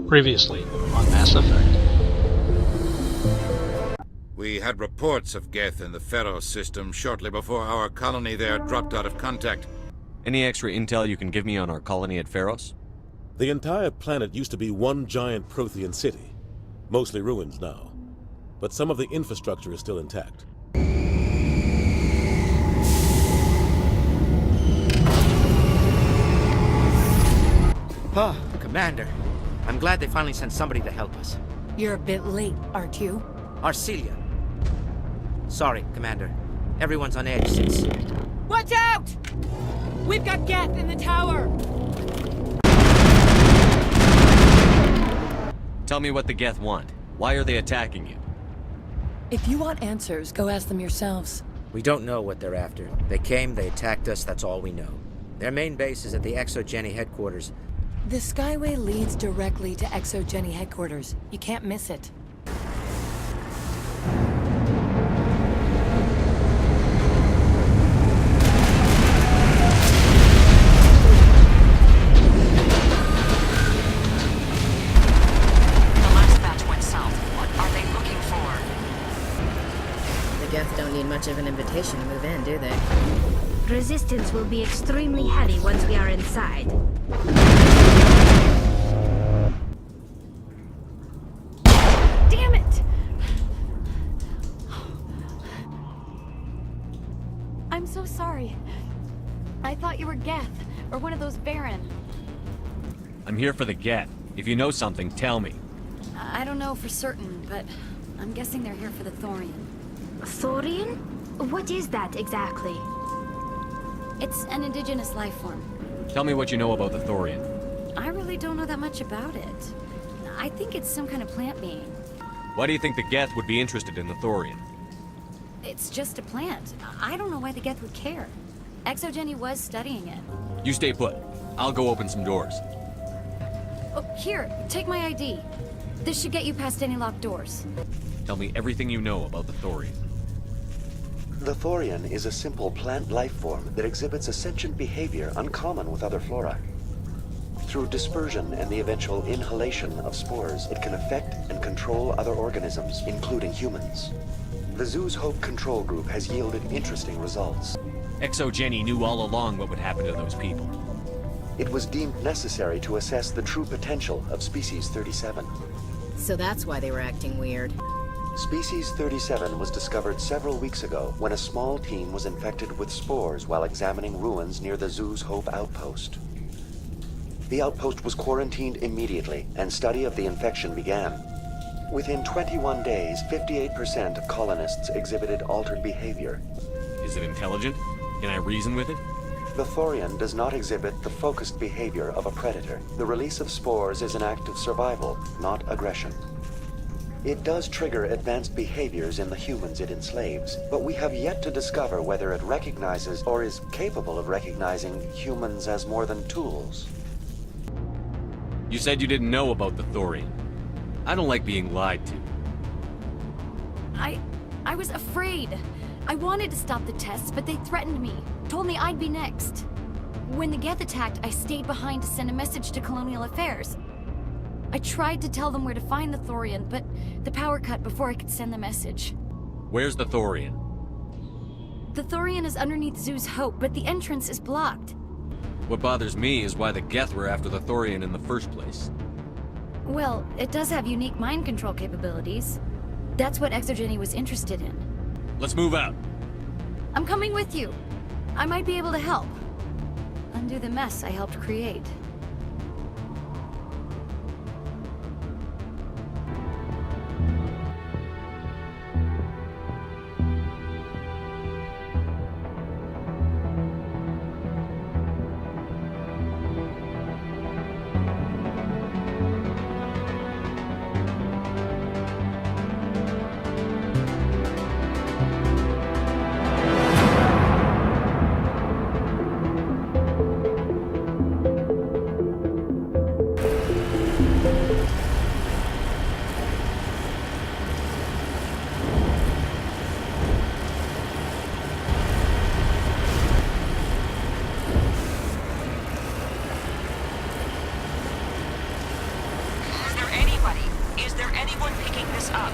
Previously on Mass Effect. We had reports of geth in the Feros system shortly before our colony there dropped out of contact. Any extra intel you can give me on our colony at Feros? The entire planet used to be one giant Prothean city. Mostly ruins now. But some of the infrastructure is still intact. Commander. I'm glad they finally sent somebody to help us. You're a bit late, aren't you? Arcelia. Sorry, Commander. Everyone's on edge since... Watch out! We've got geth in the tower! Tell me what the geth want. Why are they attacking you? If you want answers, go ask them yourselves. We don't know what they're after. They came, they attacked us, that's all we know. Their main base is at the Exogeny headquarters. The Skyway leads directly to Exogeny headquarters. You can't miss it. Don't need much of an invitation to move in, do they? Resistance will be extremely heavy once we are inside. Damn it! I'm so sorry. I thought you were Geth, or one of those Baron. I'm here for the geth. If you know something, tell me. I don't know for certain, but I'm guessing they're here for the Thorian. Thorian? What is that exactly? It's an indigenous life form. Tell me what you know about the Thorian. I really don't know that much about it. I think it's some kind of plant being. Why do you think the geth would be interested in the Thorian? It's just a plant. I don't know why the Geth would care. Exogeny was studying it. You stay put. I'll go open some doors. Oh, here, take my ID. This should get you past any locked doors. Tell me everything you know about the Thorian. The Thorian is a simple plant life form that exhibits a sentient behavior uncommon with other flora. Through dispersion and the eventual inhalation of spores, it can affect and control other organisms, including humans. The Zoo's Hope Control Group has yielded interesting results. Exogeny knew all along what would happen to those people. It was deemed necessary to assess the true potential of Species 37. So that's why they were acting weird. Species 37 was discovered several weeks ago when a small team was infected with spores while examining ruins near the Zoo's Hope outpost. The outpost was quarantined immediately, and study of the infection began. Within 21 days, 58% of colonists exhibited altered behavior. Is it intelligent? Can I reason with it? The Thorian does not exhibit the focused behavior of a predator. The release of spores is an act of survival, not aggression. It does trigger advanced behaviors in the humans it enslaves, but we have yet to discover whether it recognizes or is capable of recognizing humans as more than tools. You said you didn't know about the Thorian. I don't like being lied to. I was afraid. I wanted to stop the tests, but they threatened me. Told me I'd be next. When the Geth attacked, I stayed behind to send a message to Colonial Affairs. I tried to tell them where to find the Thorian, but the power cut before I could send the message. Where's the Thorian? The Thorian is underneath Zoo's Hope, but the entrance is blocked. What bothers me is why the geth were after the Thorian in the first place. Well, it does have unique mind control capabilities. That's what Exogeny was interested in. Let's move out. I'm coming with you. I might be able to help. Undo the mess I helped create. Is there anyone picking this up?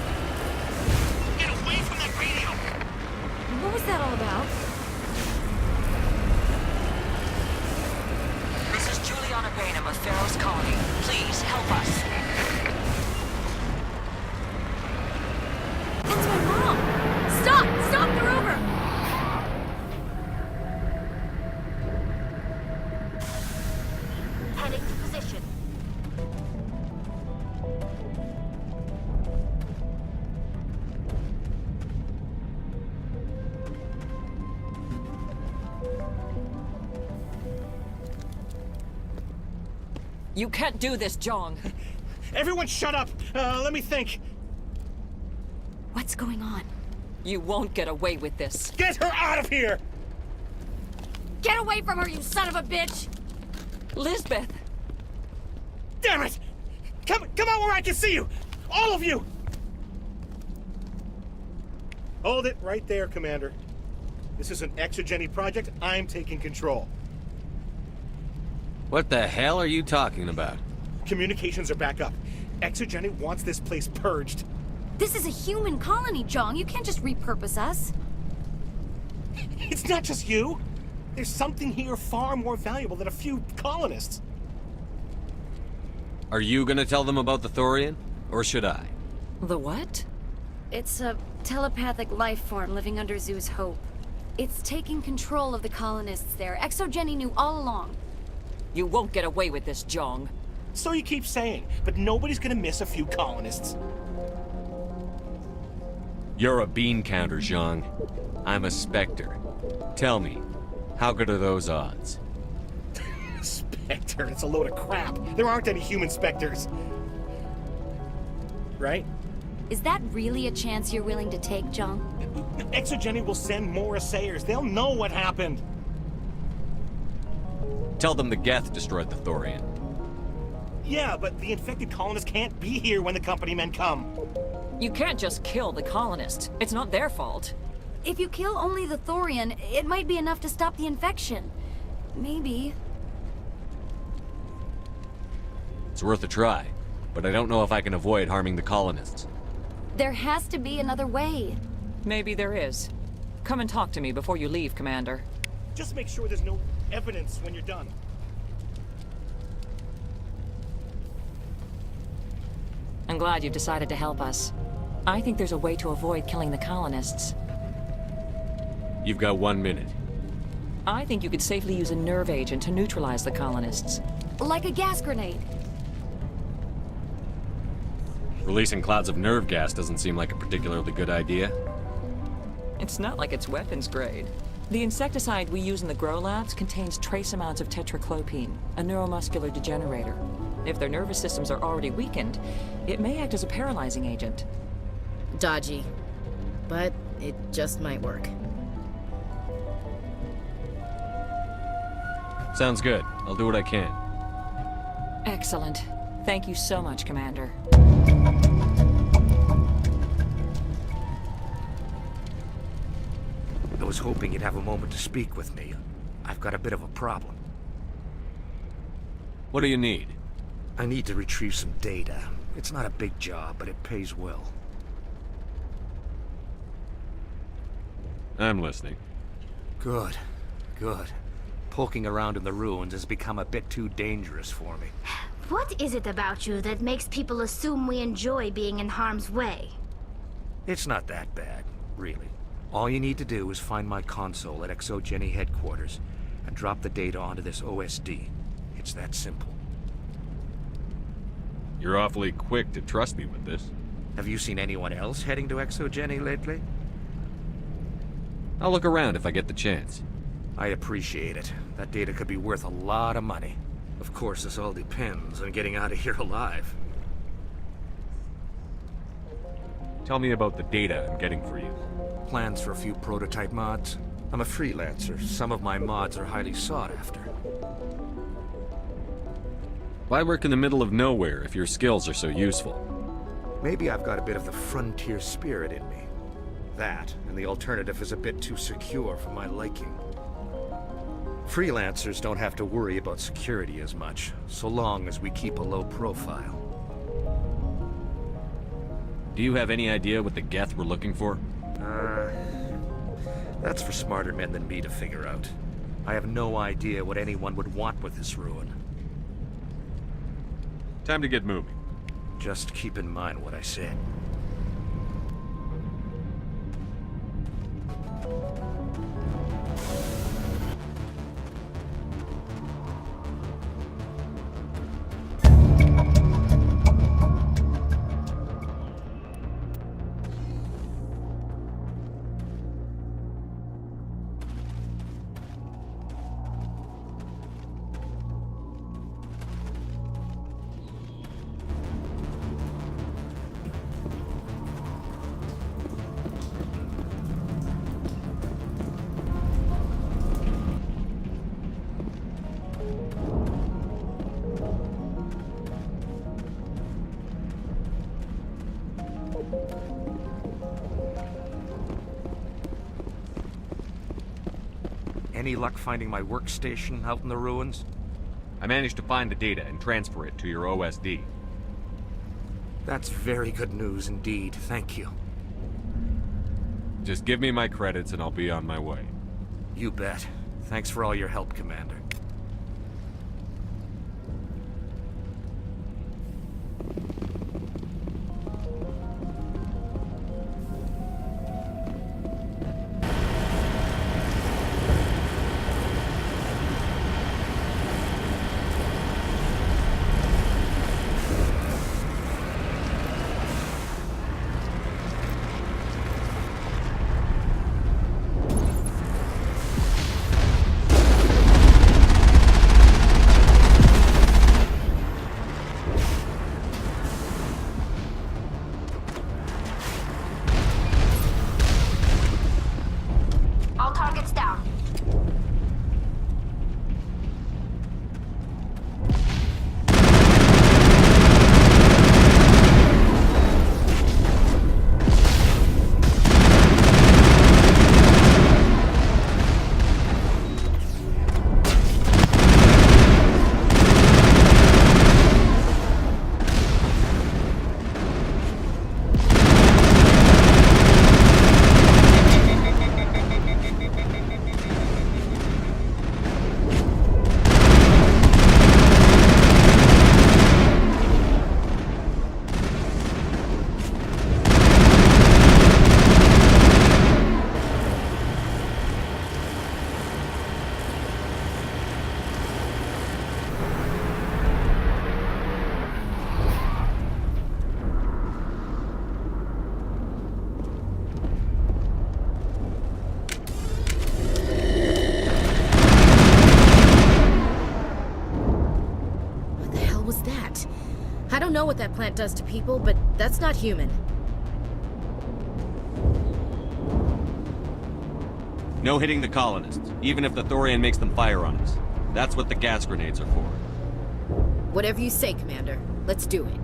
Get away from that radio! What was that all about? This is Juliana Bainham of Feros Colony. Please, help us. That's my mom! Stop! Stop! They're over! Heading to position. You can't do this, Jong. Everyone shut up! Let me think. What's going on? You won't get away with this. Get her out of here! Get away from her, you son of a bitch! Lisbeth! Damn it! Come out where I can see you! All of you! Hold it right there, Commander. This is an exogeny project. I'm taking control. What the hell are you talking about? Communications are back up. Exogeny wants this place purged. This is a human colony, Jong. You can't just repurpose us. It's not just you. There's something here far more valuable than a few colonists. Are you gonna tell them about the Thorian? Or should I? The what? It's a telepathic life form living under Zoo's Hope. It's taking control of the colonists there. Exogeny knew all along. You won't get away with this, Jong. So you keep saying, but nobody's gonna miss a few colonists. You're a bean counter, Zhang. I'm a Spectre. Tell me, how good are those odds? Spectre, it's a load of crap. There aren't any human specters. Right? Is that really a chance you're willing to take, Jong? Exogeny will send more assayers. They'll know what happened. Tell them the geth destroyed the Thorian. Yeah, but the infected colonists can't be here when the company men come. You can't just kill the colonists. It's not their fault. If you kill only the Thorian, it might be enough to stop the infection. Maybe. It's worth a try, but I don't know if I can avoid harming the colonists. There has to be another way. Maybe there is. Come and talk to me before you leave, Commander. Just make sure there's no evidence when you're done. I'm glad you've decided to help us. I think there's a way to avoid killing the colonists. You've got 1 minute. I think you could safely use a nerve agent to neutralize the colonists. Like a gas grenade. Releasing clouds of nerve gas doesn't seem like a particularly good idea. It's not like it's weapons grade. The insecticide we use in the grow labs contains trace amounts of tetraclopine, a neuromuscular degenerator. If their nervous systems are already weakened, it may act as a paralyzing agent. Dodgy. But it just might work. Sounds good. I'll do what I can. Excellent. Thank you so much, Commander. I was hoping you'd have a moment to speak with me. I've got a bit of a problem. What do you need? I need to retrieve some data. It's not a big job, but it pays well. I'm listening. Good. Good. Poking around in the ruins has become a bit too dangerous for me. What is it about you that makes people assume we enjoy being in harm's way? It's not that bad, really. All you need to do is find my console at Exogeny headquarters and drop the data onto this OSD. It's that simple. You're awfully quick to trust me with this. Have you seen anyone else heading to Exogeny lately? I'll look around if I get the chance. I appreciate it. That data could be worth a lot of money. Of course, this all depends on getting out of here alive. Tell me about the data I'm getting for you. Plans for a few prototype mods. I'm a freelancer. Some of my mods are highly sought after. Why work in the middle of nowhere if your skills are so useful? Maybe I've got a bit of the frontier spirit in me. That, and the alternative is a bit too secure for my liking. Freelancers don't have to worry about security as much, so long as we keep a low profile. Do you have any idea what the geth were looking for? That's for smarter men than me to figure out. I have no idea what anyone would want with this ruin. Time to get moving. Just keep in mind what I said. Any luck finding my workstation out in the ruins? I managed to find the data and transfer it to your OSD. That's very good news indeed. Thank you. Just give me my credits and I'll be on my way. You bet. Thanks for all your help, Commander. I don't know what that plant does to people, but that's not human. No hitting the colonists, even if the Thorian makes them fire on us. That's what the gas grenades are for. Whatever you say, Commander. Let's do it.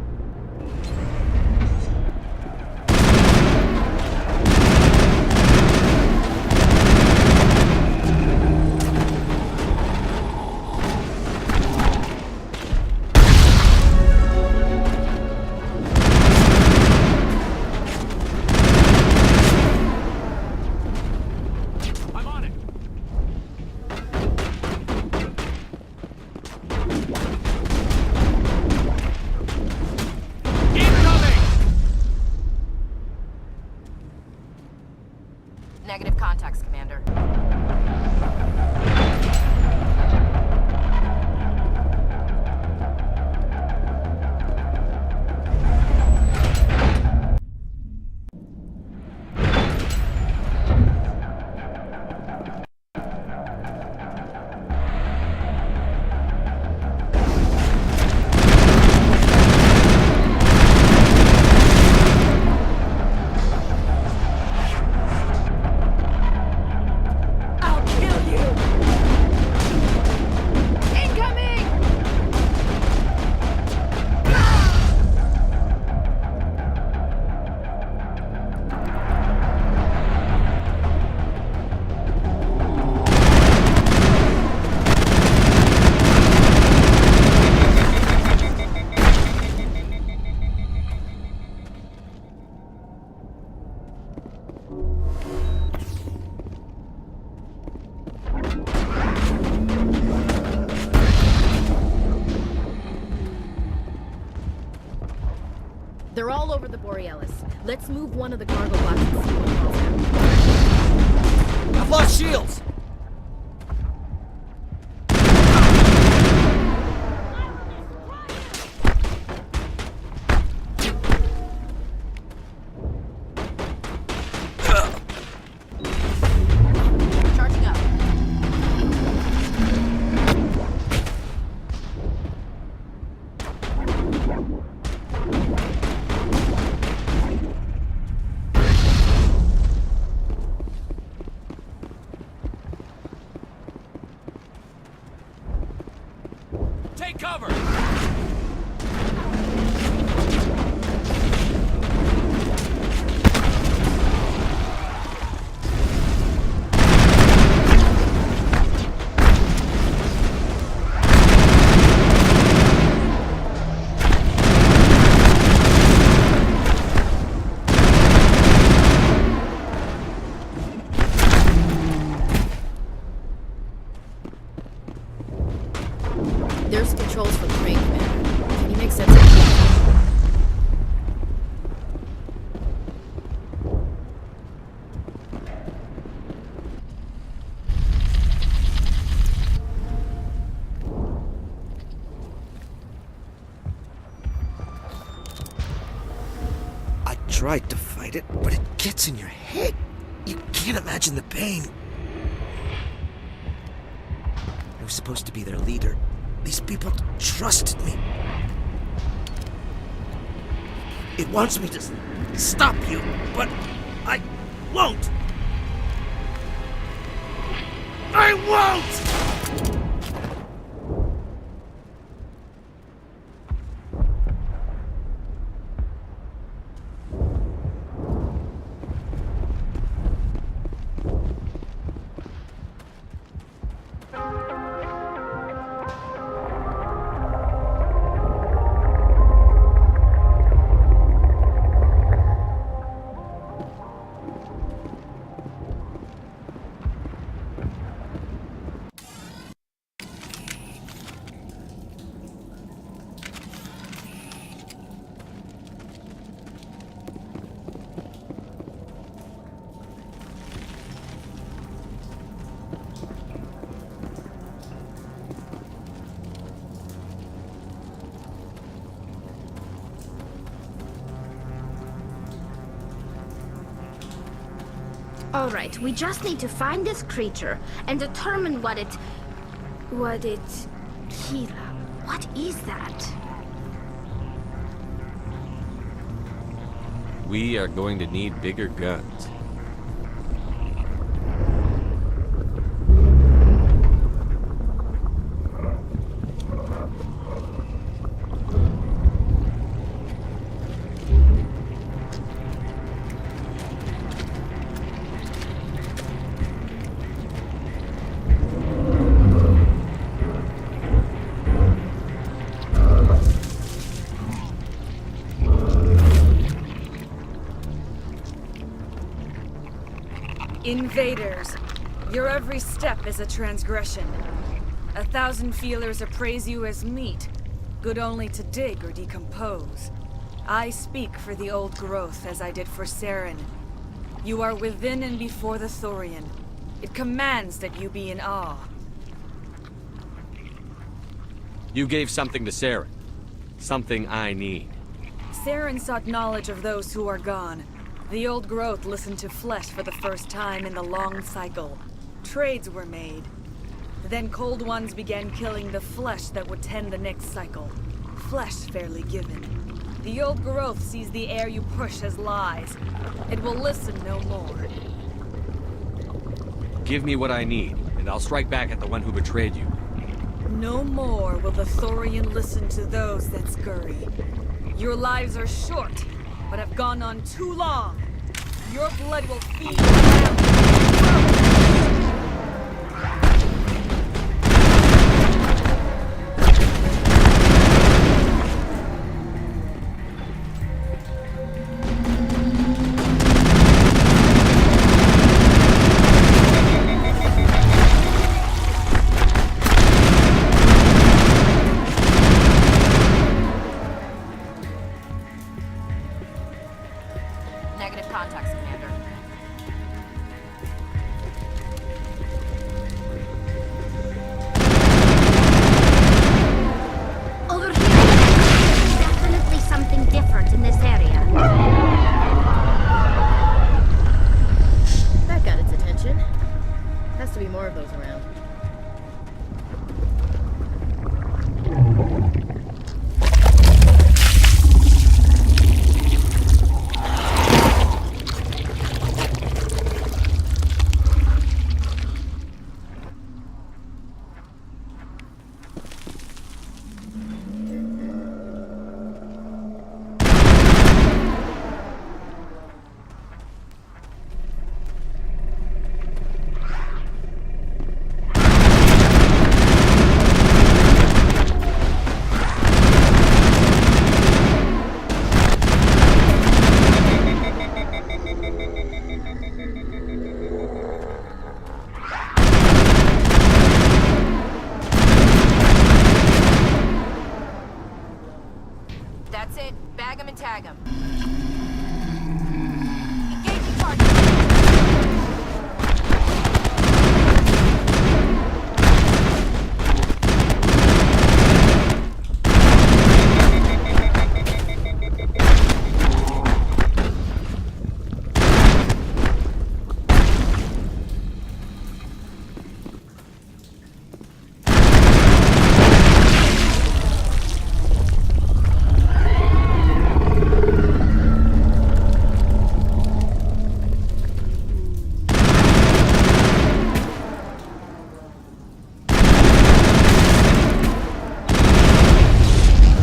They're all over the Borealis. Let's move one of the cargo boxes and see what falls out. I've lost shields! Charging up. Take cover! There's controls for the crane, Commander. Can you make sense of it? I tried to fight it, but it gets in your head. You can't imagine the pain. I was supposed to be their leader. These people trusted me. It wants me to stop you, but I won't. I won't! All right, we just need to find this creature and determine what it... Kira, what is that? We are going to need bigger guns. Invaders, your every step is a transgression. 1,000 feelers appraise you as meat, good only to dig or decompose. I speak for the old growth as I did for Saren. You are within and before the Thorian. It commands that you be in awe. You gave something to Saren. Something I need. Saren sought knowledge of those who are gone. The old growth listened to flesh for the first time in the long cycle. Trades were made. Then cold ones began killing the flesh that would tend the next cycle. Flesh fairly given. The old growth sees the air you push as lies. It will listen no more. Give me what I need, and I'll strike back at the one who betrayed you. No more will the Thorian listen to those that scurry. Your lives are short, but have gone on too long. Your blood will feed them. Negative contacts, Commander. Over here, definitely something different in this area. That got its attention. Has to be more of those around. That's it. Bag 'em and tag 'em. Engaging target.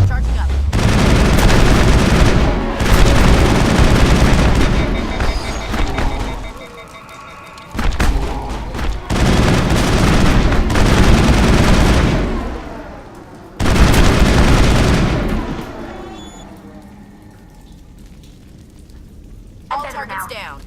Charging up. All targets down.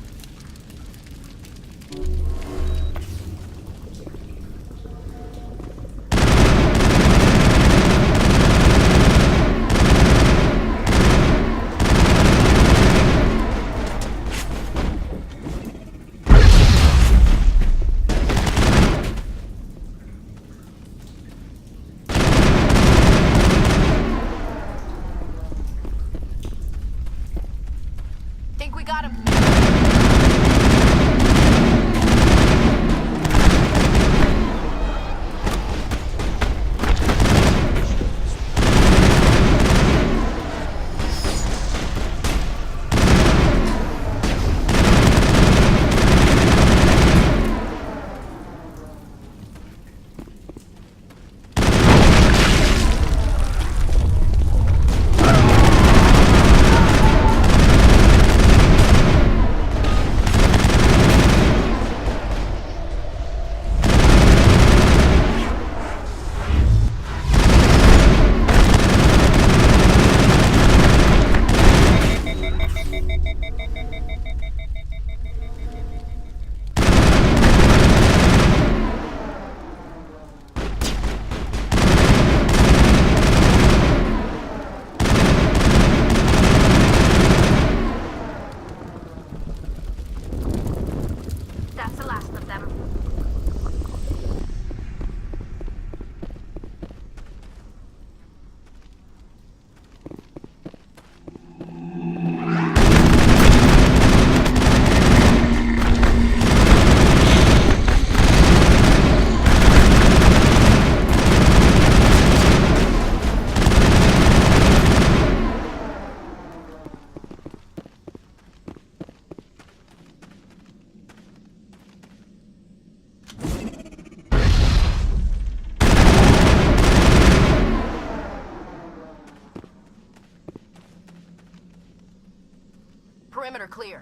Think we got him. That's the last of them. Perimeter clear.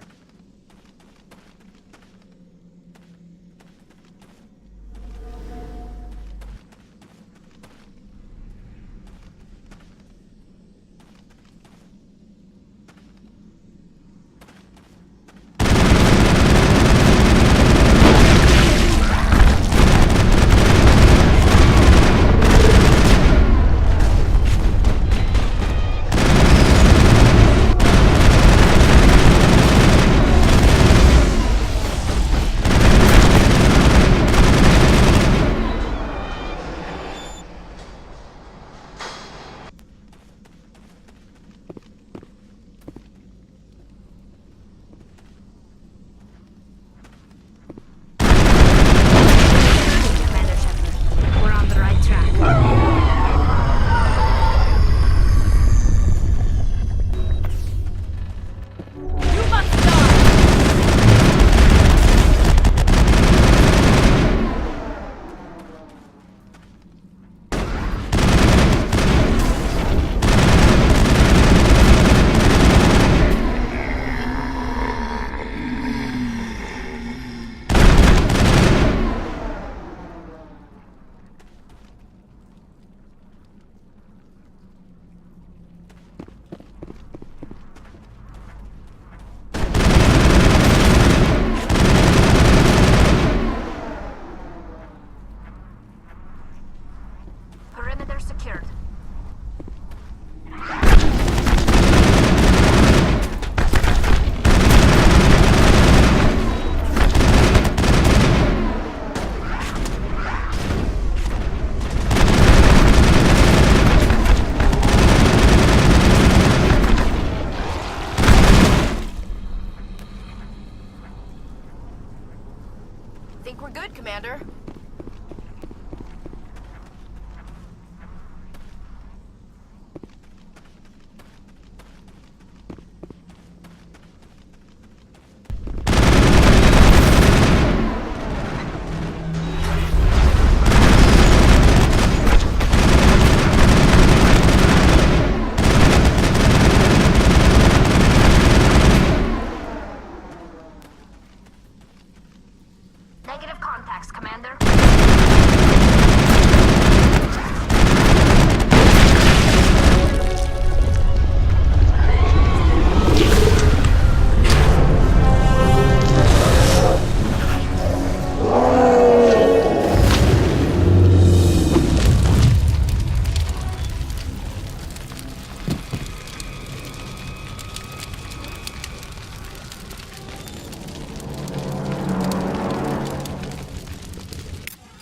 Commander. Negative contacts, Commander.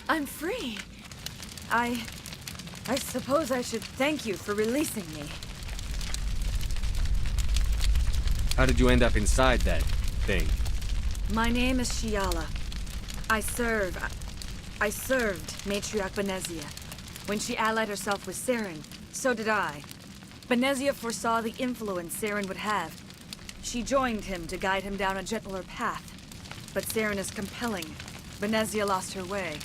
I'm free. I suppose I should thank you for releasing me. How did you end up inside that thing? My name is Shiala. I served Matriarch Benezia. When she allied herself with Saren, so did I. Benezia foresaw the influence Saren would have. She joined him to guide him down a gentler path. But Saren is compelling. Benezia lost her way.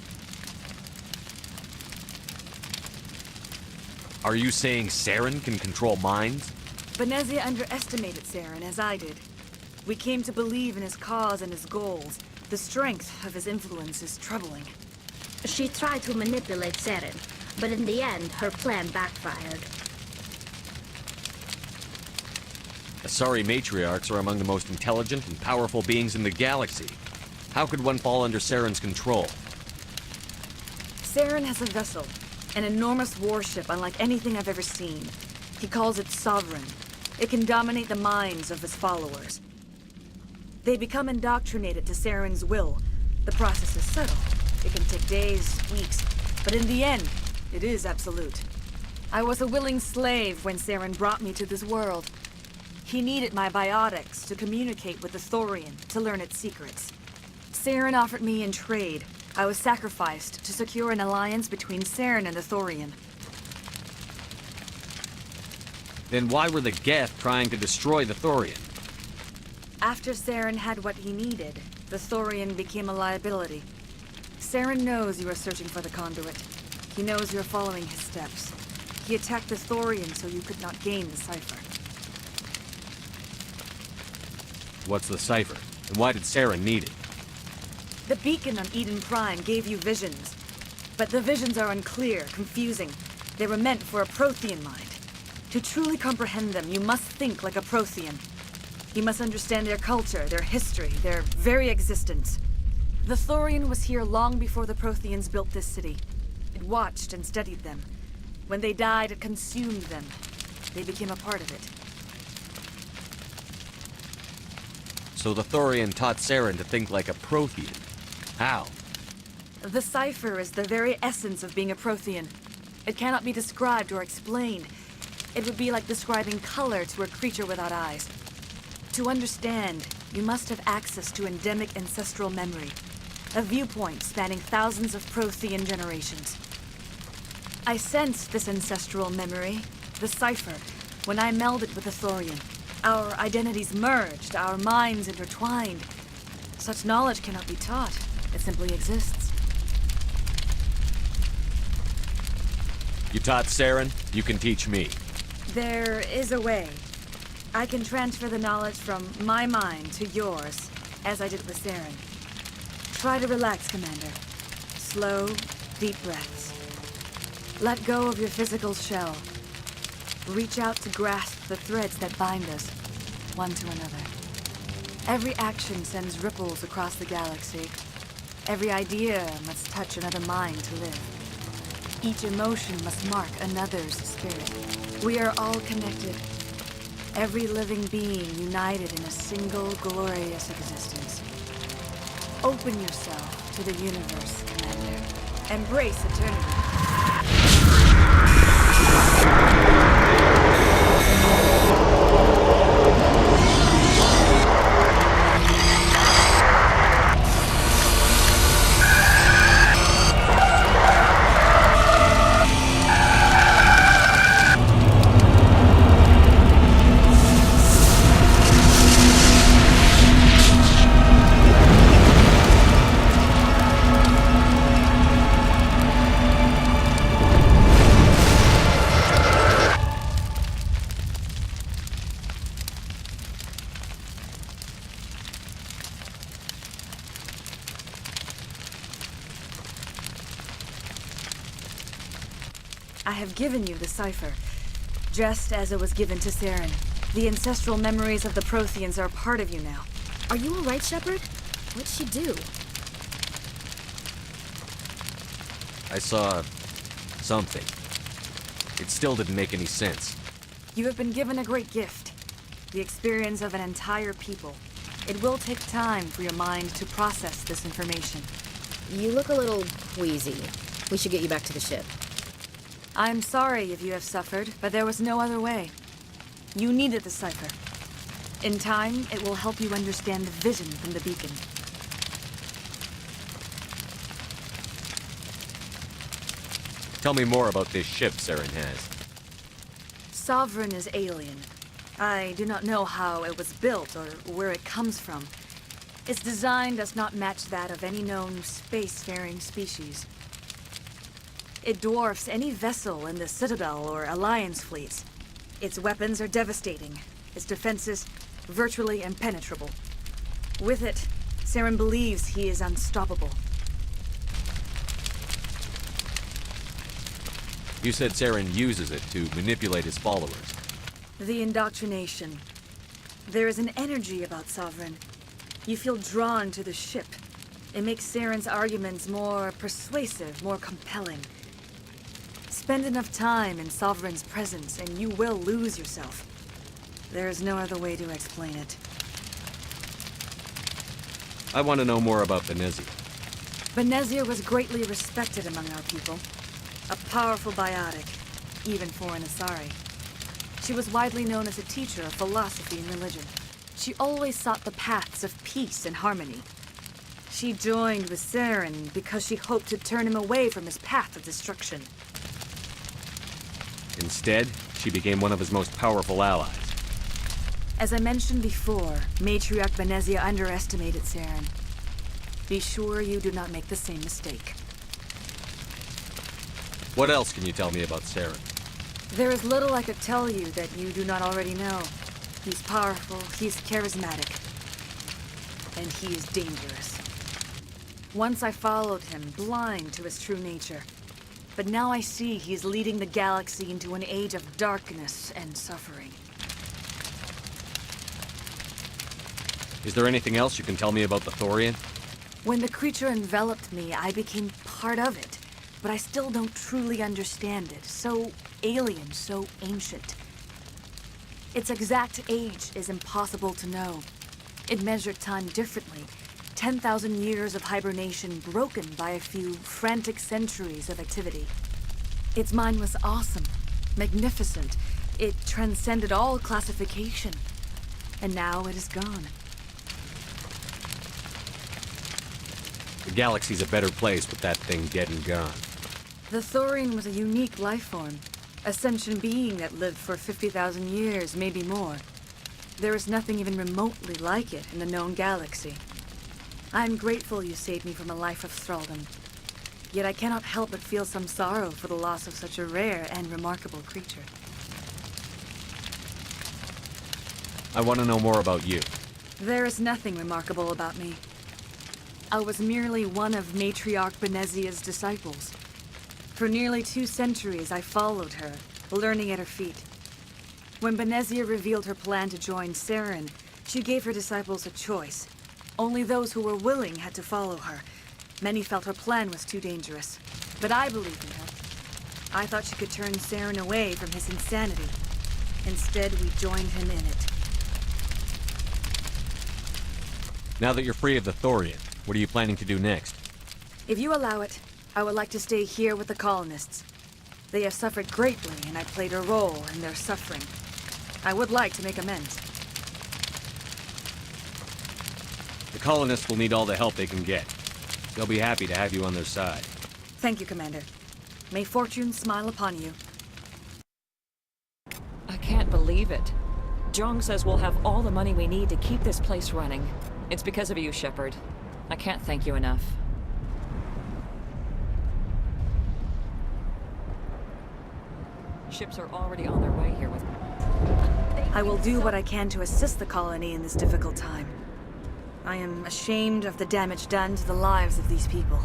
Are you saying Saren can control minds? Benezia underestimated Saren, as I did. We came to believe in his cause and his goals. The strength of his influence is troubling. She tried to manipulate Saren, but in the end, her plan backfired. Asari matriarchs are among the most intelligent and powerful beings in the galaxy. How could one fall under Saren's control? Saren has a vessel, an enormous warship unlike anything I've ever seen. He calls it Sovereign. It can dominate the minds of his followers. They become indoctrinated to Saren's will. The process is subtle. It can take days, weeks, but in the end, it is absolute. I was a willing slave when Saren brought me to this world. He needed my biotics to communicate with the Thorian, to learn its secrets. Saren offered me in trade. I was sacrificed to secure an alliance between Saren and the Thorian. Then why were the Geth trying to destroy the Thorian? After Saren had what he needed, the Thorian became a liability. Saren knows you are searching for the conduit. He knows you're following his steps. He attacked the Thorian so you could not gain the cipher. What's the cipher? And why did Saren need it? The beacon on Eden Prime gave you visions. But the visions are unclear, confusing. They were meant for a Prothean mind. To truly comprehend them, you must think like a Prothean. You must understand their culture, their history, their very existence. The Thorian was here long before the Protheans built this city. It watched and studied them. When they died, it consumed them. They became a part of it. So the Thorian taught Saren to think like a Prothean. How? The cipher is the very essence of being a Prothean. It cannot be described or explained. It would be like describing color to a creature without eyes. To understand, you must have access to endemic ancestral memory, a viewpoint spanning thousands of Prothean generations. I sensed this ancestral memory, the cipher, when I melded with the Thorian. Our identities merged, our minds intertwined. Such knowledge cannot be taught. It simply exists. You taught Saren, you can teach me. There is a way. I can transfer the knowledge from my mind to yours, as I did with Saren. Try to relax, Commander. Slow, deep breaths. Let go of your physical shell. Reach out to grasp the threads that bind us, one to another. Every action sends ripples across the galaxy. Every idea must touch another mind to live. Each emotion must mark another's spirit. We are all connected. Every living being united in a single glorious existence. Open yourself to the universe, Commander. Embrace eternity. I have given you the cipher, just as it was given to Saren. The ancestral memories of the Protheans are part of you now. Are you alright, Shepard? What'd she do? I saw something. It still didn't make any sense. You have been given a great gift. The experience of an entire people. It will take time for your mind to process this information. You look a little queasy. We should get you back to the ship. I'm sorry if you have suffered, but there was no other way. You needed the cipher. In time, it will help you understand the vision from the beacon. Tell me more about this ship Saren has. Sovereign is alien. I do not know how it was built or where it comes from. Its design does not match that of any known spacefaring species. It dwarfs any vessel in the Citadel or Alliance fleets. Its weapons are devastating. Its defenses virtually impenetrable. With it, Saren believes he is unstoppable. You said Saren uses it to manipulate his followers. The indoctrination. There is an energy about Sovereign. You feel drawn to the ship. It makes Saren's arguments more persuasive, more compelling. Spend enough time in Sovereign's presence and you will lose yourself. There is no other way to explain it. I want to know more about Benezia. Benezia was greatly respected among our people. A powerful biotic, even for an Asari. She was widely known as a teacher of philosophy and religion. She always sought the paths of peace and harmony. She joined with Saren because she hoped to turn him away from his path of destruction. Instead, she became one of his most powerful allies. As I mentioned before, Matriarch Benezia underestimated Saren. Be sure you do not make the same mistake. What else can you tell me about Saren? There is little I could tell you that you do not already know. He's powerful, he's charismatic, and he is dangerous. Once I followed him, blind to his true nature. But now I see he's leading the galaxy into an age of darkness and suffering. Is there anything else you can tell me about the Thorian? When the creature enveloped me, I became part of it. But I still don't truly understand it. So alien, so ancient. Its exact age is impossible to know. It measured time differently. 10,000 years of hibernation broken by a few frantic centuries of activity. Its mind was awesome, magnificent. It transcended all classification. And now it is gone. The galaxy's a better place with that thing dead and gone. The Thorian was a unique life form. A sentient being that lived for 50,000 years, maybe more. There is nothing even remotely like it in the known galaxy. I am grateful you saved me from a life of thraldom. Yet I cannot help but feel some sorrow for the loss of such a rare and remarkable creature. I want to know more about you. There is nothing remarkable about me. I was merely one of Matriarch Benezia's disciples. For nearly 2 centuries, I followed her, learning at her feet. When Benezia revealed her plan to join Saren, she gave her disciples a choice. Only those who were willing had to follow her. Many felt her plan was too dangerous. But I believed in her. I thought she could turn Saren away from his insanity. Instead, we joined him in it. Now that you're free of the Thorian, what are you planning to do next? If you allow it, I would like to stay here with the colonists. They have suffered greatly, and I played a role in their suffering. I would like to make amends. The colonists will need all the help they can get. They'll be happy to have you on their side. Thank you, Commander. May fortune smile upon you. I can't believe it. Jong says we'll have all the money we need to keep this place running. It's because of you, Shepard. I can't thank you enough. Ships are already on their way here with... I will do what I can to assist the colony in this difficult time. I am ashamed of the damage done to the lives of these people.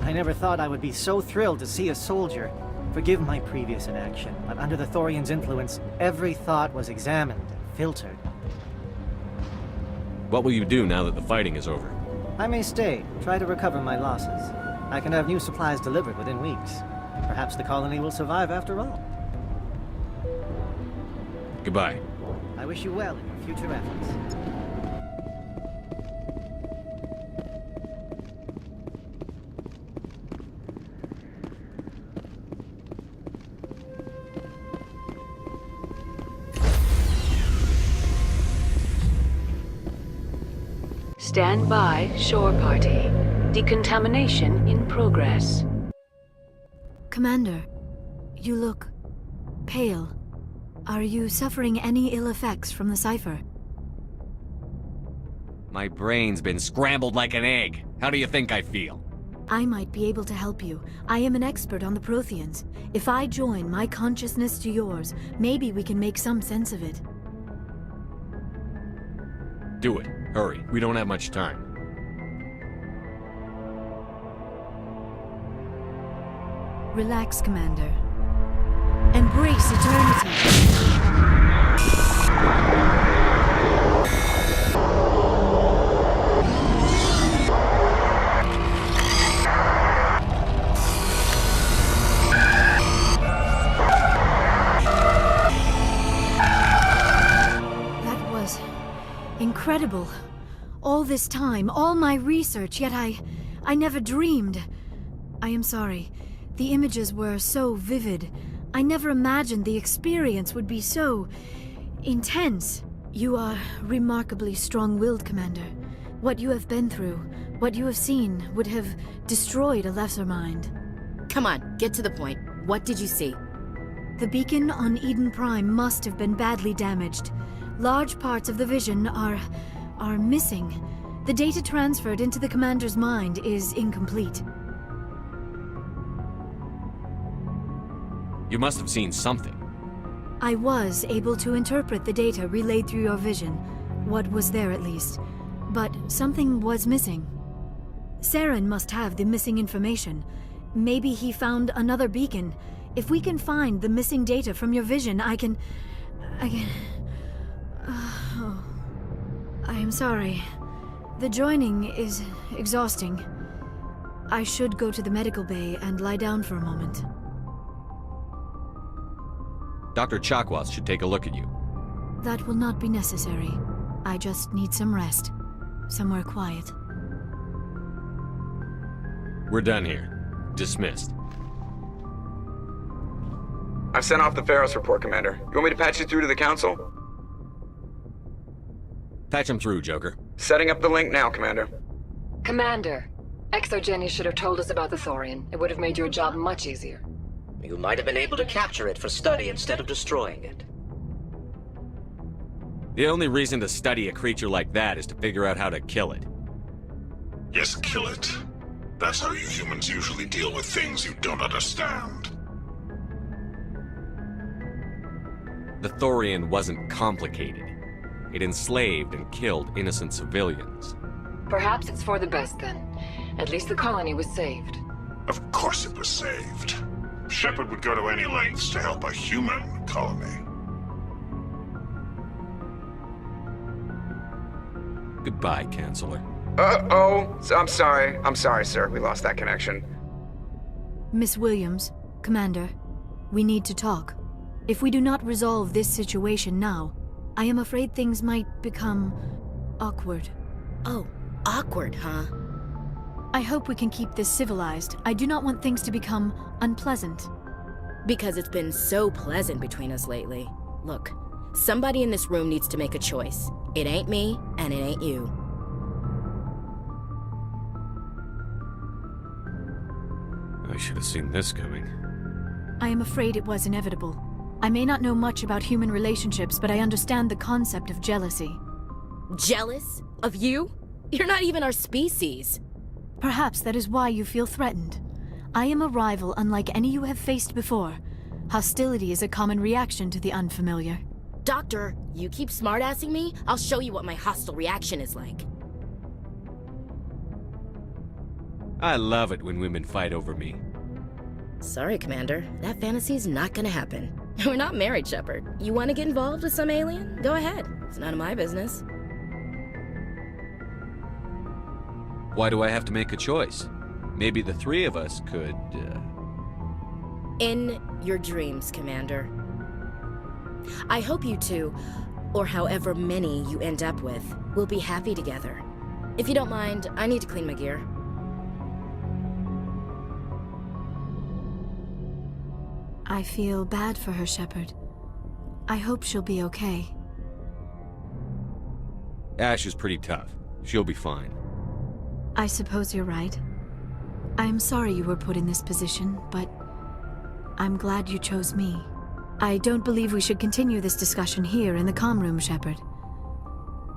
I never thought I would be so thrilled to see a soldier. Forgive my previous inaction, but under the Thorian's influence, every thought was examined and filtered. What will you do now that the fighting is over? I may stay, try to recover my losses. I can have new supplies delivered within weeks. Perhaps the colony will survive after all. Goodbye. I wish you well in your future efforts. Stand by, shore party. Decontamination in progress. Commander, you look pale. Are you suffering any ill effects from the cipher? My brain's been scrambled like an egg. How do you think I feel? I might be able to help you. I am an expert on the Protheans. If I join my consciousness to yours, maybe we can make some sense of it. Do it. Hurry. We don't have much time. Relax, Commander. Embrace eternity. That was incredible. All this time, all my research, yet I never dreamed. I am sorry. The images were so vivid. I never imagined the experience would be so intense. You are remarkably strong-willed, Commander. What you have been through, what you have seen, would have destroyed a lesser mind. Come on, get to the point. What did you see? The beacon on Eden Prime must have been badly damaged. Large parts of the vision are missing. The data transferred into the Commander's mind is incomplete. You must have seen something. I was able to interpret the data relayed through your vision. What was there, at least. But something was missing. Saren must have the missing information. Maybe he found another beacon. If we can find the missing data from your vision, I can... Oh. I am sorry. The joining is exhausting. I should go to the medical bay and lie down for a moment. Dr. Chakwas should take a look at you. That will not be necessary. I just need some rest. Somewhere quiet. We're done here. Dismissed. I've sent off the Feros report, Commander. You want me to patch you through to the Council? Patch him through, Joker. Setting up the link now, Commander. Commander, ExoGeni should have told us about the Thorian. It would have made your job much easier. You might have been able to capture it for study instead of destroying it. The only reason to study a creature like that is to figure out how to kill it. Yes, kill it. That's how you humans usually deal with things you don't understand. The Thorian wasn't complicated. It enslaved and killed innocent civilians. Perhaps it's for the best, then. At least the colony was saved. Of course it was saved. Shepard would go to any lengths to help a human colony. Goodbye, Chancellor. Uh-oh. I'm sorry, sir. We lost that connection. Miss Williams, Commander, we need to talk. If we do not resolve this situation now, I am afraid things might become awkward. Oh, awkward, huh? I hope we can keep this civilized. I do not want things to become unpleasant. Because it's been so pleasant between us lately. Look, somebody in this room needs to make a choice. It ain't me, and it ain't you. I should have seen this coming. I am afraid it was inevitable. I may not know much about human relationships, but I understand the concept of jealousy. Jealous? Of you? You're not even our species. Perhaps that is why you feel threatened. I am a rival unlike any you have faced before. Hostility is a common reaction to the unfamiliar. Doctor, you keep smartassing me, I'll show you what my hostile reaction is like. I love it when women fight over me. Sorry, Commander. That fantasy's not gonna happen. We're not married, Shepard. You want to get involved with some alien? Go ahead. It's none of my business. Why do I have to make a choice? Maybe the three of us could, In your dreams, Commander. I hope you two, or however many you end up with, will be happy together. If you don't mind, I need to clean my gear. I feel bad for her, Shepard. I hope she'll be okay. Ash is pretty tough. She'll be fine. I suppose you're right. I am sorry you were put in this position, but I'm glad you chose me. I don't believe we should continue this discussion here in the comm room, Shepard.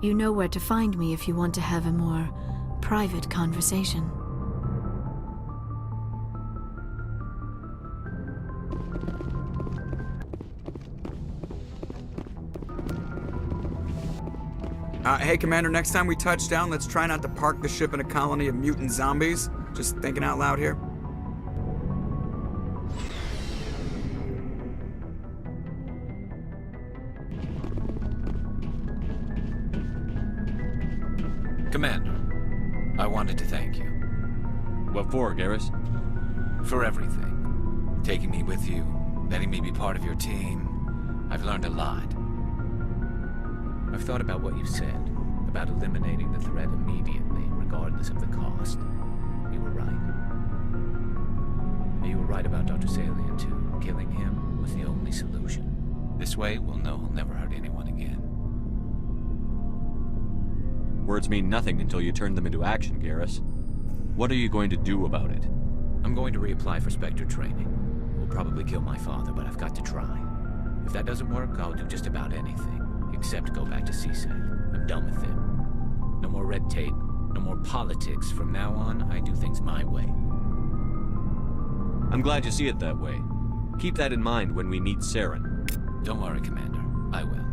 You know where to find me if you want to have a more private conversation. Hey, Commander, next time we touch down, let's try not to park the ship in a colony of mutant zombies. Just thinking out loud here. Commander, I wanted to thank you. What for, Garrus? For everything. Taking me with you, letting me be part of your team. I've learned a lot. I've thought about what you've said, about eliminating the threat immediately, regardless of the cost. You were right. You were right about Dr. Salian, too. Killing him was the only solution. This way, we'll know he'll never hurt anyone again. Words mean nothing until you turn them into action, Garrus. What are you going to do about it? I'm going to reapply for Spectre training. It will probably kill my father, but I've got to try. If that doesn't work, I'll do just about anything. Except go back to CSEC. I'm done with them. No more red tape, no more politics. From now on, I do things my way. I'm glad you see it that way. Keep that in mind when we meet Saren. Don't worry, Commander. I will.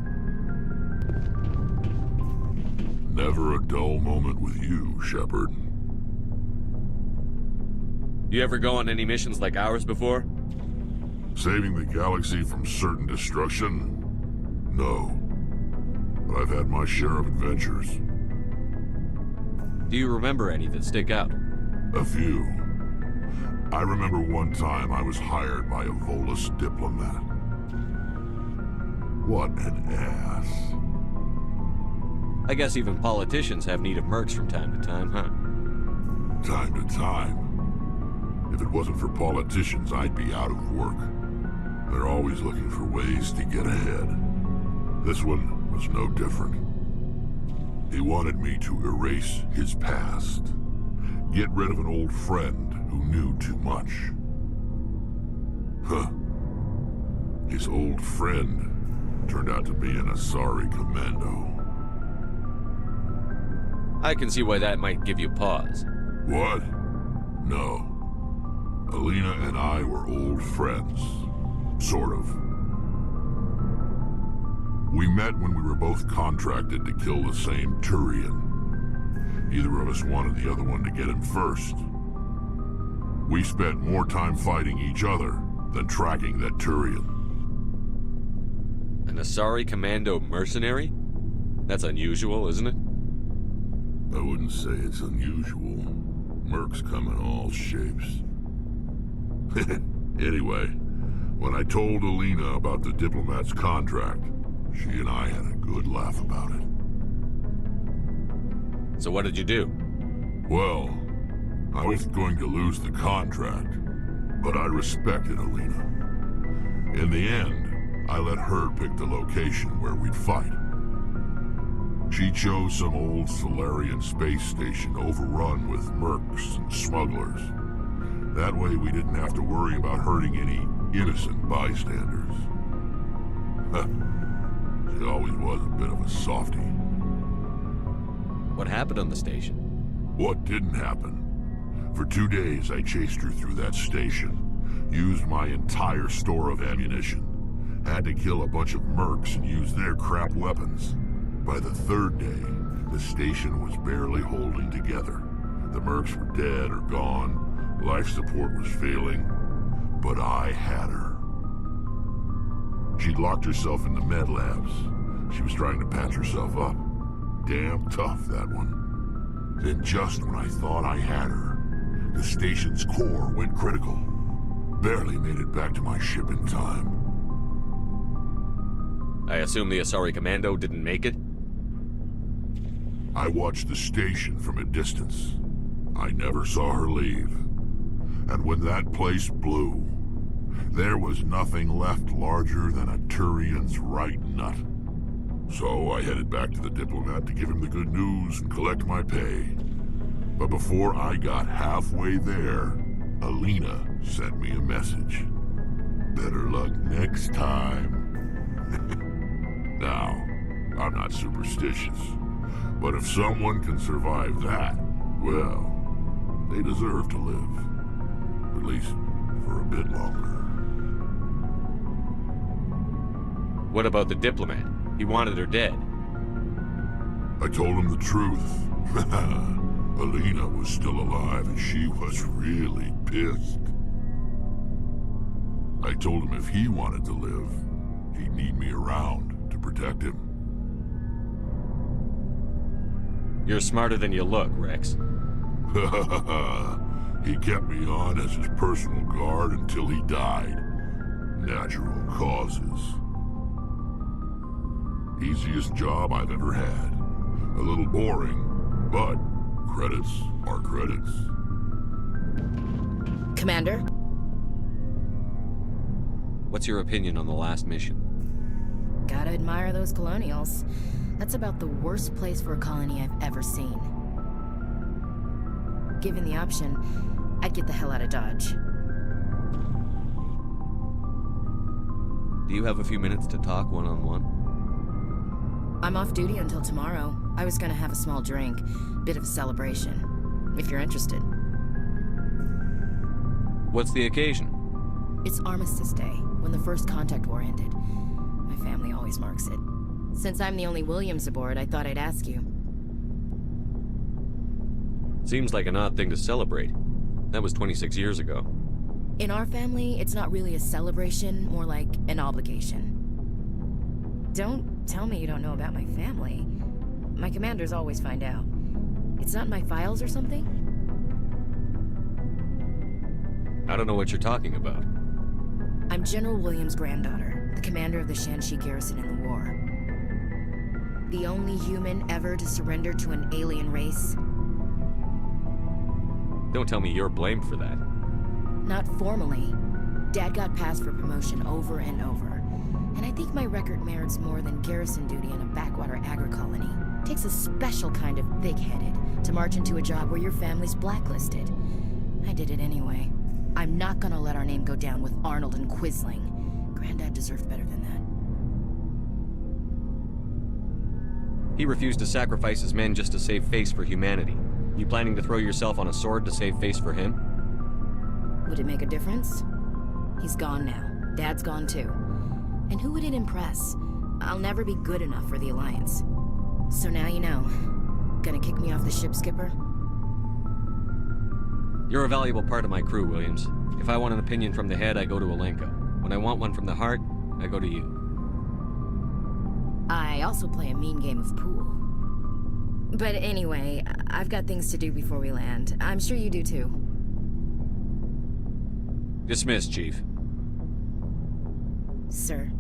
Never a dull moment with you, Shepard. You ever go on any missions like ours before? Saving the galaxy from certain destruction? No. But I've had my share of adventures. Do you remember any that stick out? A few. I remember one time I was hired by a Volus diplomat. What an ass. I guess even politicians have need of mercs from time to time, huh? Time to time. If it wasn't for politicians, I'd be out of work. They're always looking for ways to get ahead. This one was no different. He wanted me to erase his past. Get rid of an old friend who knew too much. Huh. His old friend turned out to be an Asari commando. I can see why that might give you pause. What? No. Alina and I were old friends. Sort of. We met when we were both contracted to kill the same Thorian. Neither of us wanted the other one to get him first. We spent more time fighting each other than tracking that Thorian. An Asari commando mercenary? That's unusual, isn't it? I wouldn't say it's unusual. Mercs come in all shapes. Anyway, when I told Alina about the diplomat's contract, she and I had a good laugh about it. So what did you do? Well, I was going to lose the contract, but I respected Alina. In the end, I let her pick the location where we'd fight. She chose some old Solarian space station overrun with mercs and smugglers. That way we didn't have to worry about hurting any innocent bystanders. She always was a bit of a softie. What happened on the station? What didn't happen? For 2 days I chased her through that station, used my entire store of ammunition, had to kill a bunch of mercs and use their crap weapons. By the 3rd day, the station was barely holding together. The mercs were dead or gone. Life support was failing. But I had her. She'd locked herself in the med labs. She was trying to patch herself up. Damn tough, that one. Then just when I thought I had her, the station's core went critical. Barely made it back to my ship in time. I assume the Asari Commando didn't make it? I watched the station from a distance. I never saw her leave. And when that place blew, there was nothing left larger than a Turian's right nut. So I headed back to the diplomat to give him the good news and collect my pay. But before I got halfway there, Alina sent me a message. Better luck next time. Now, I'm not superstitious, but if someone can survive that, well, they deserve to live. At least for a bit longer. What about the diplomat? He wanted her dead. I told him the truth. Alina was still alive and she was really pissed. I told him if he wanted to live, he'd need me around to protect him. You're smarter than you look, Rex. He kept me on as his personal guard until he died. Natural causes. Easiest job I've ever had. A little boring, but credits are credits. Commander? What's your opinion on the last mission? Gotta admire those colonials. That's about the worst place for a colony I've ever seen. Given the option, I'd get the hell out of Dodge. Do you have a few minutes to talk one-on-one? I'm off duty until tomorrow. I was gonna have a small drink. Bit of a celebration. If you're interested. What's the occasion? It's Armistice Day, when the First Contact War ended. My family always marks it. Since I'm the only Williams aboard, I thought I'd ask you. Seems like an odd thing to celebrate. That was 26 years ago. In our family, it's not really a celebration, more like an obligation. Don't tell me you don't know about my family. My commanders always find out. It's not in my files or something? I don't know what you're talking about. I'm General Williams' granddaughter, the commander of the Shanxi garrison in the war. The only human ever to surrender to an alien race. Don't tell me you're blamed for that. Not formally. Dad got passed for promotion over and over. And I think my record merits more than garrison duty in a backwater agri-colony. Takes a special kind of thick-headed to march into a job where your family's blacklisted. I did it anyway. I'm not gonna let our name go down with Arnold and Quisling. Granddad deserved better than that. He refused to sacrifice his men just to save face for humanity. You planning to throw yourself on a sword to save face for him? Would it make a difference? He's gone now. Dad's gone too. And who would it impress? I'll never be good enough for the Alliance. So now you know. Gonna kick me off the ship, Skipper? You're a valuable part of my crew, Williams. If I want an opinion from the head, I go to Alenka. When I want one from the heart, I go to you. I also play a mean game of pool. But anyway, I've got things to do before we land. I'm sure you do too. Dismissed, Chief. Sir.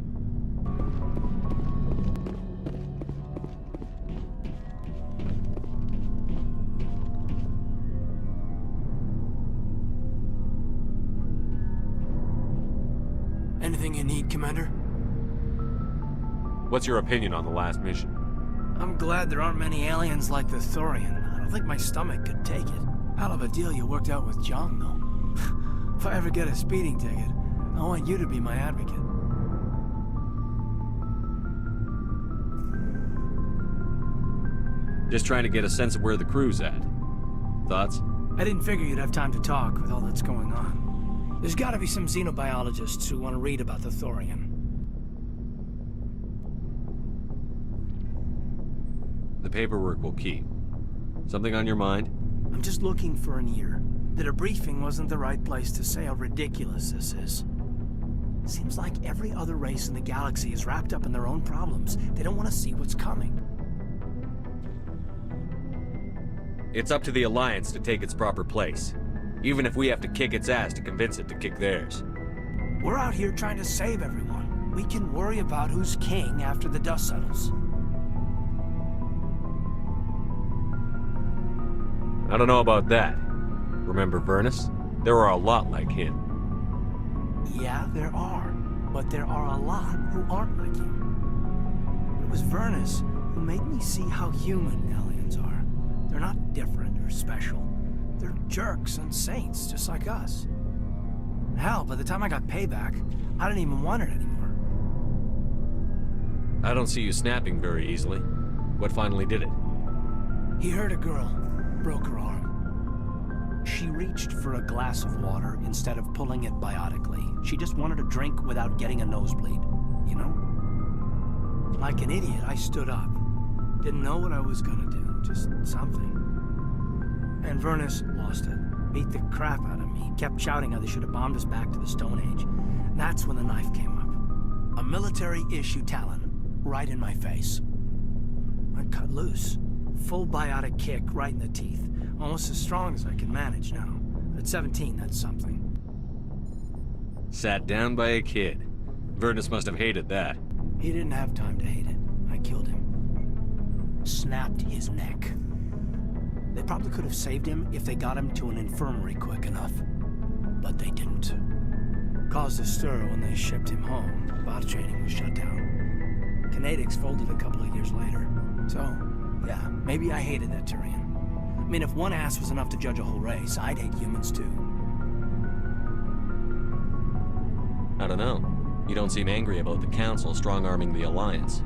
Anything you need, Commander? What's your opinion on the last mission? I'm glad there aren't many aliens like the Thorian. I don't think my stomach could take it. Hell of a deal you worked out with John, though. If I ever get a speeding ticket, I want you to be my advocate. Just trying to get a sense of where the crew's at. Thoughts? I didn't figure you'd have time to talk with all that's going on. There's gotta be some xenobiologists who want to read about the Thorian. The paperwork will keep. Something on your mind? I'm just looking for an ear. The debriefing wasn't the right place to say how ridiculous this is. Seems like every other race in the galaxy is wrapped up in their own problems. They don't want to see what's coming. It's up to the Alliance to take its proper place, even if we have to kick its ass to convince it to kick theirs. We're out here trying to save everyone. We can worry about who's king after the dust settles. I don't know about that. Remember Vernus? There are a lot like him. Yeah, there are. But there are a lot who aren't like him. It was Vernus who made me see how human aliens are. They're not different or special. They're jerks and saints, just like us. Hell, by the time I got payback, I didn't even want it anymore. I don't see you snapping very easily. What finally did it? He hurt a girl, broke her arm. She reached for a glass of water instead of pulling it biotically. She just wanted a drink without getting a nosebleed, you know? Like an idiot, I stood up. Didn't know what I was gonna do, just something. And Vernus lost it. Beat the crap out of me. Kept shouting how they should have bombed us back to the Stone Age. And that's when the knife came up. A military-issue talon, right in my face. I cut loose. Full biotic kick right in the teeth. Almost as strong as I can manage now. At 17, that's something. Sat down by a kid. Vernus must have hated that. He didn't have time to hate it. I killed him. Snapped his neck. They probably could have saved him if they got him to an infirmary quick enough. But they didn't. Caused a stir when they shipped him home. Bot training was shut down. Kinetics folded a couple of years later. So, yeah, maybe I hated that Thorian. I mean, if one ass was enough to judge a whole race, I'd hate humans too. I don't know. You don't seem angry about the Council strong-arming the Alliance.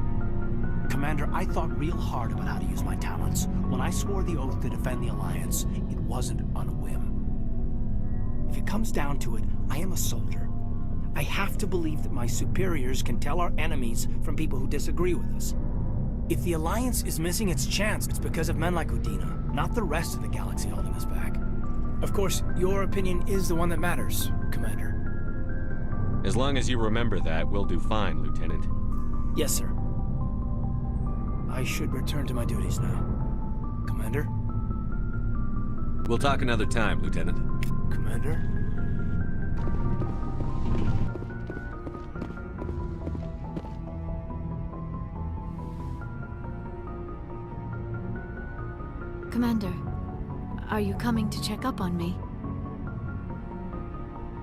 Commander, I thought real hard about how to use my talents. When I swore the oath to defend the Alliance, it wasn't on a whim. If it comes down to it, I am a soldier. I have to believe that my superiors can tell our enemies from people who disagree with us. If the Alliance is missing its chance, it's because of men like Udina, not the rest of the galaxy holding us back. Of course, your opinion is the one that matters, Commander. As long as you remember that, we'll do fine, Lieutenant. Yes, sir. I should return to my duties now. Commander? We'll talk another time, Lieutenant. Commander? Commander, are you coming to check up on me?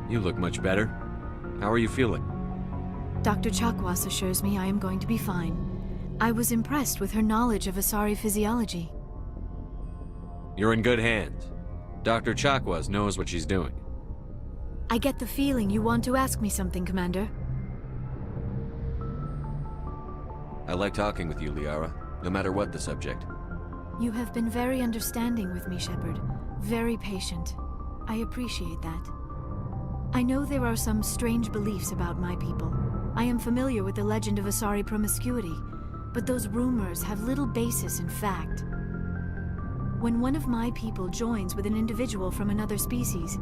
You look much better. How are you feeling? Dr. Chakwas assures me I am going to be fine. I was impressed with her knowledge of Asari physiology. You're in good hands. Dr. Chakwas knows what she's doing. I get the feeling you want to ask me something, Commander. I like talking with you, Liara, no matter what the subject. You have been very understanding with me, Shepard. Very patient. I appreciate that. I know there are some strange beliefs about my people. I am familiar with the legend of Asari promiscuity, but those rumors have little basis in fact. When one of my people joins with an individual from another species,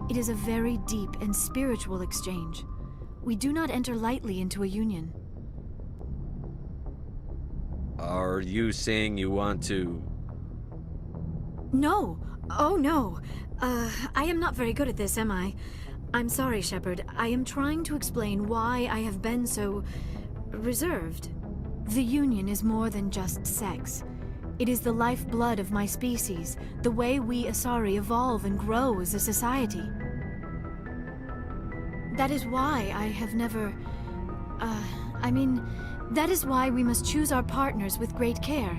it is a very deep and spiritual exchange. We do not enter lightly into a union. Are you saying you want to... No. Oh, no. I am not very good at this, am I? I'm sorry, Shepard. I am trying to explain why I have been so... reserved. The Union is more than just sex. It is the lifeblood of my species, the way we Asari evolve and grow as a society. That is why I have never... that is why we must choose our partners with great care.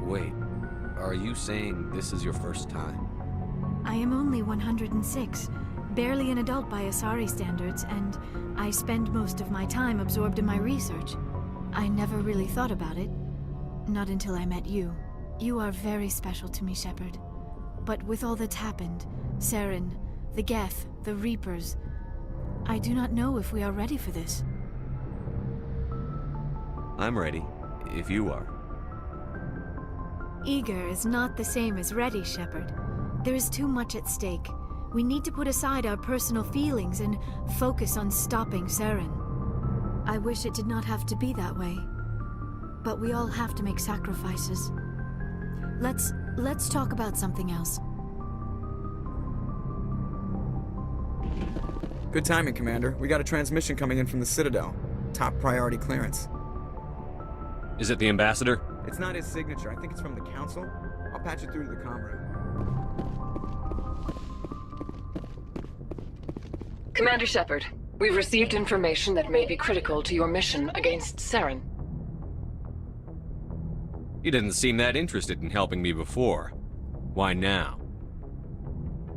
Wait, are you saying this is your first time? I am only 106, barely an adult by Asari standards, and I spend most of my time absorbed in my research. I never really thought about it. Not until I met you. You are very special to me, Shepard. But with all that's happened, Saren, the Geth, the Reapers, I do not know if we are ready for this. I'm ready, if you are. Eager is not the same as ready, Shepard. There is too much at stake. We need to put aside our personal feelings and focus on stopping Saren. I wish it did not have to be that way. But we all have to make sacrifices. Let's talk about something else. Good timing, Commander. We got a transmission coming in from the Citadel. Top priority clearance. Is it the Ambassador? It's not his signature. I think it's from the Council. I'll patch it through to the comm room. Commander Shepard, we've received information that may be critical to your mission against Saren. You didn't seem that interested in helping me before. Why now?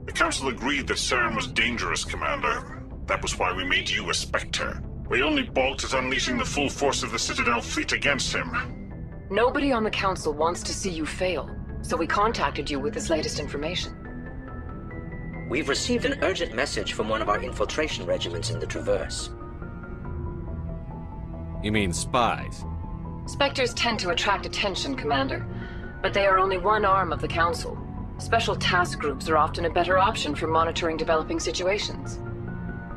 The Council agreed that Saren was dangerous, Commander. That was why we made you a Spectre. We only balked at unleashing the full force of the Citadel fleet against him. Nobody on the Council wants to see you fail, so we contacted you with this latest information. We've received an urgent message from one of our infiltration regiments in the Traverse. You mean spies? Spectres tend to attract attention, Commander, but they are only one arm of the Council. Special task groups are often a better option for monitoring developing situations.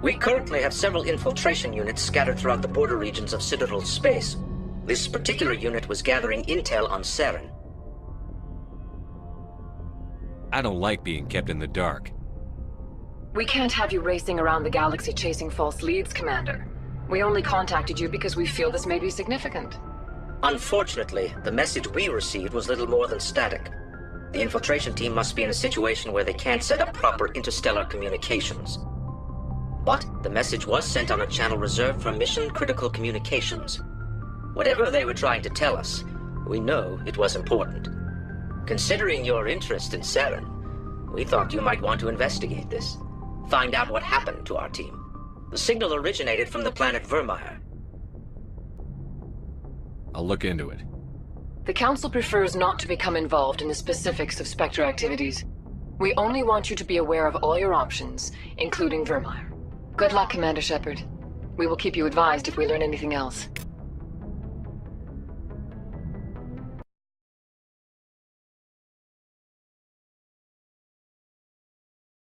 We currently have several infiltration units scattered throughout the border regions of Citadel space. This particular unit was gathering intel on Saren. I don't like being kept in the dark. We can't have you racing around the galaxy chasing false leads, Commander. We only contacted you because we feel this may be significant. Unfortunately, the message we received was little more than static. The infiltration team must be in a situation where they can't set up proper interstellar communications. But the message was sent on a channel reserved for mission-critical communications. Whatever they were trying to tell us, we know it was important. Considering your interest in Saren, we thought you might want to investigate this. Find out what happened to our team. The signal originated from the planet Vermeer. I'll look into it. The Council prefers not to become involved in the specifics of Spectre activities. We only want you to be aware of all your options, including Vermeer. Good luck, Commander Shepard. We will keep you advised if we learn anything else.